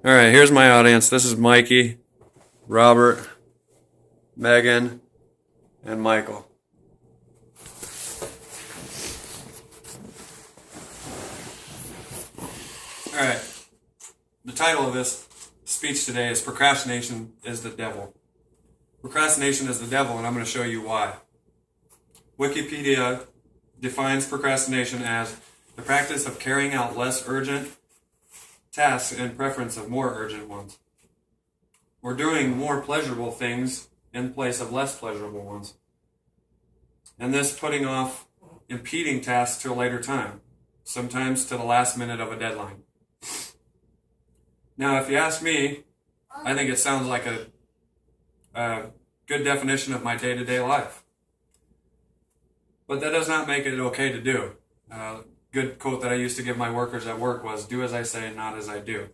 All right, here's my audience. This is Mikey, Robert, Megan, and Michael. All right, the title of this speech today is Procrastination is the Devil. Procrastination is the devil, and I'm going to show you why. Wikipedia defines procrastination as the practice of carrying out less urgent tasks in preference of more urgent ones, or doing more pleasurable things in place of less pleasurable ones, and this putting off impeding tasks to a later time, sometimes to the last minute of a deadline. Now, if you ask me, I think it sounds like a good definition of my day-to-day life. But that does not make it okay to do. Good quote that I used to give my workers at work was, do as I say, not as I do.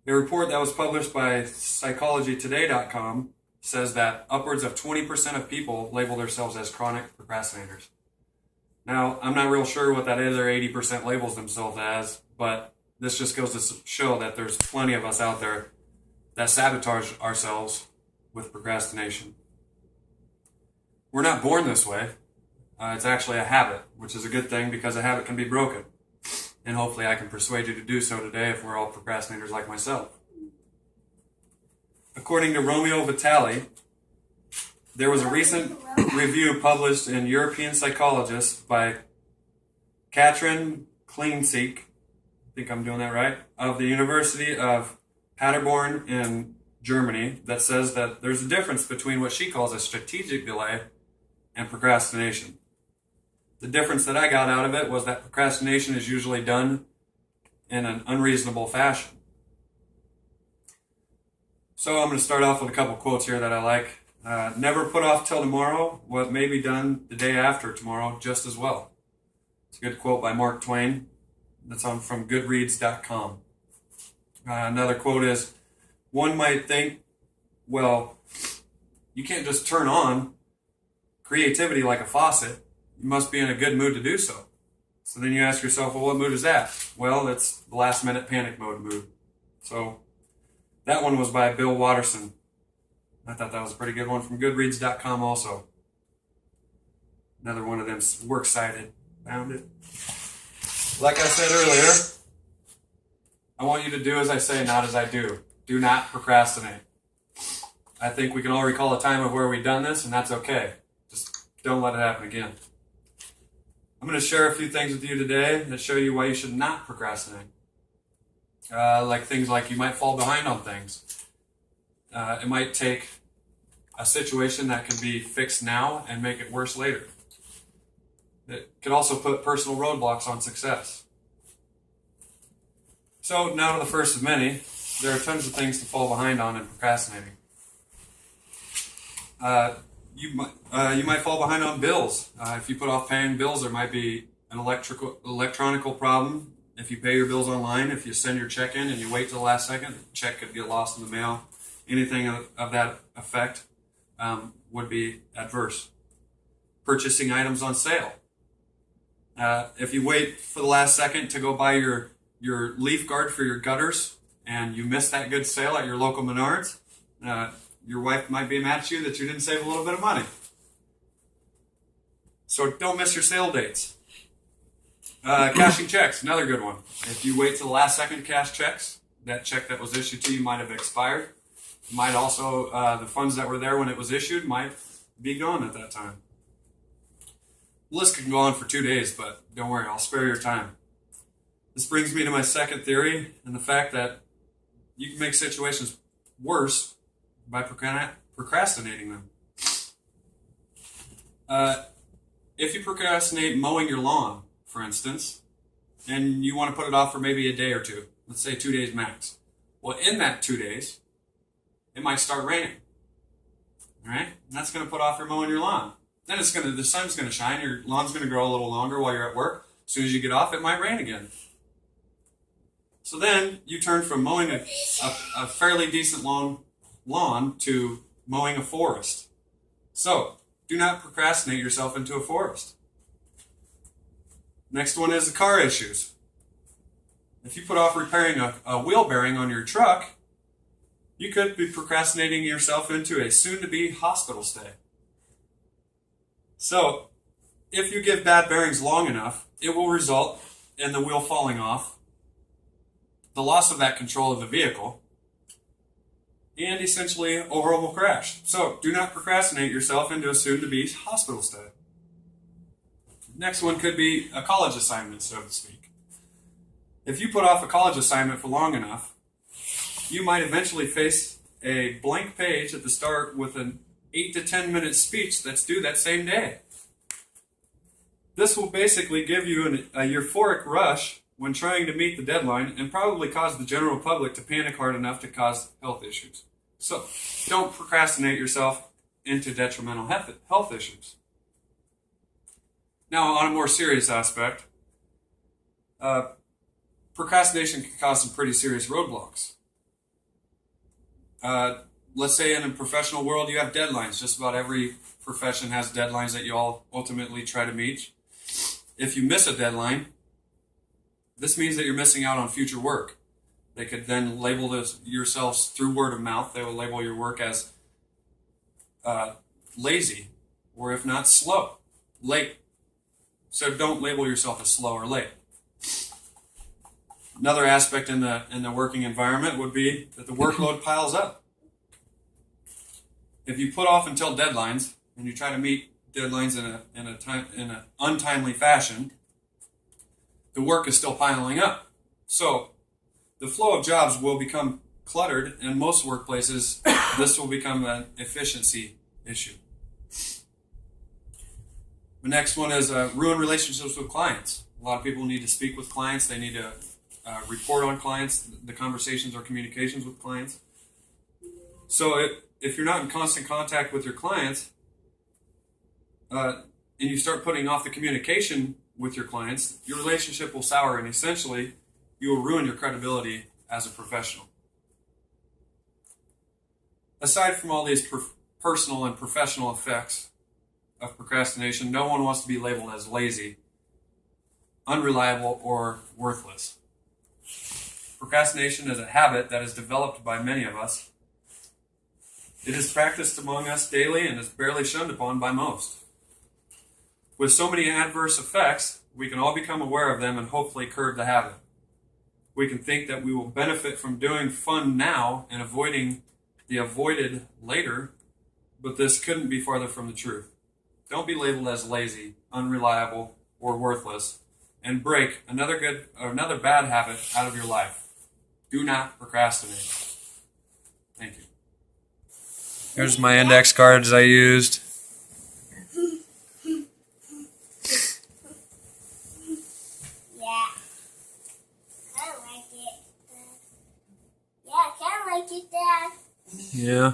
A report that was published by psychologytoday.com says that upwards of 20% of people label themselves as chronic procrastinators. Now, I'm not real sure what that other 80% labels themselves as, but this just goes to show that there's plenty of us out there that sabotage ourselves with procrastination. We're not born this way. It's actually a habit, which is a good thing because a habit can be broken. And hopefully I can persuade you to do so today if we're all procrastinators like myself. According to Romeo Vitale, there was a recent review published in European Psychologist by Katrin Kleinseek, I think I'm doing that right, of the University of Paderborn in Germany, that says that there's a difference between what she calls a strategic delay and procrastination. The difference that I got out of it was that procrastination is usually done in an unreasonable fashion. So I'm going to start off with a couple quotes here that I like. Never put off till tomorrow what may be done the day after tomorrow just as well. It's a good quote by Mark Twain. That's from goodreads.com. Another quote is, one might think, well, you can't just turn on creativity like a faucet. You must be in a good mood to do so. So then you ask yourself, well, what mood is that? Well, it's the last minute panic mode mood. So that one was by Bill Watterson. I thought that was a pretty good one from goodreads.com also. Another one of them works cited. Found it. Like I said earlier, I want you to do as I say, not as I do. Do not procrastinate. I think we can all recall a time of where we've done this, and that's okay. Just don't let it happen again. I'm going to share a few things with you today that show you why you should not procrastinate. Like things like you might fall behind on things. It might take a situation that can be fixed now and make it worse later. It could also put personal roadblocks on success. So now to the first of many, there are tons of things to fall behind on in procrastinating. You might fall behind on bills. If you put off paying bills, there might be an electronical problem. If you pay your bills online, if you send your check in and you wait till the last second, the check could get lost in the mail. Anything of that effect would be adverse. Purchasing items on sale. If you wait for the last second to go buy your leaf guard for your gutters and you miss that good sale at your local Menards, your wife might be mad at you that you didn't save a little bit of money. So don't miss your sale dates. Cashing checks, another good one. If you wait till the last second to cash checks, that check that was issued to you might have expired. Might also, the funds that were there when it was issued might be gone at that time. The list can go on for 2 days, but don't worry, I'll spare your time. This brings me to my second theory, and the fact that you can make situations worse by procrastinating them. If you procrastinate mowing your lawn, for instance, and you want to put it off for maybe a day or two, let's say 2 days max. Well, in that 2 days, it might start raining. All right? And that's going to put off your mowing your lawn. Then the sun's going to shine, your lawn's going to grow a little longer while you're at work. As soon as you get off, it might rain again. So then you turn from mowing a fairly decent long lawn to mowing a forest. So do not procrastinate yourself into a forest. Next one is the car issues. If you put off repairing a wheel bearing on your truck, you could be procrastinating yourself into a soon-to-be hospital stay. So, if you give bad bearings long enough, it will result in the wheel falling off, the loss of that control of the vehicle, and essentially a horrible crash. So, do not procrastinate yourself into a soon-to-be hospital stay. Next one could be a college assignment, so to speak. If you put off a college assignment for long enough, you might eventually face a blank page at the start with an 8 to 10 minute speech that's due that same day. This will basically give you a euphoric rush when trying to meet the deadline and probably cause the general public to panic hard enough to cause health issues. So, don't procrastinate yourself into detrimental health issues. Now, on a more serious aspect, procrastination can cause some pretty serious roadblocks. Let's say in a professional world you have deadlines. Just about every profession has deadlines that you all ultimately try to meet. If you miss a deadline, this means that you're missing out on future work. They could then label this yourselves through word of mouth. They will label your work as lazy, or if not slow, late. So don't label yourself as slow or late. Another aspect in the working environment would be that the workload piles up. If you put off until deadlines and you try to meet deadlines in an untimely fashion, the work is still piling up. So the flow of jobs will become cluttered, and most workplaces this will become an efficiency issue. The next one is ruin relationships with clients. A lot of people need to speak with clients. They need to report on clients, the conversations or communications with clients. So if you're not in constant contact with your clients, and you start putting off the communication with your clients, your relationship will sour, and essentially you will ruin your credibility as a professional. Aside from all these personal and professional effects of procrastination, no one wants to be labeled as lazy, unreliable, or worthless. Procrastination is a habit that is developed by many of us. It is practiced among us daily and is barely shunned upon by most. With so many adverse effects, we can all become aware of them and hopefully curb the habit. We can think that we will benefit from doing fun now and avoiding the avoided later, but this couldn't be farther from the truth. Don't be labeled as lazy, unreliable, or worthless, and break another bad habit out of your life. Do not procrastinate. Thank you. Here's my index cards I used. Yeah. I like it. Yeah, I kind of like it, Dad. Yeah.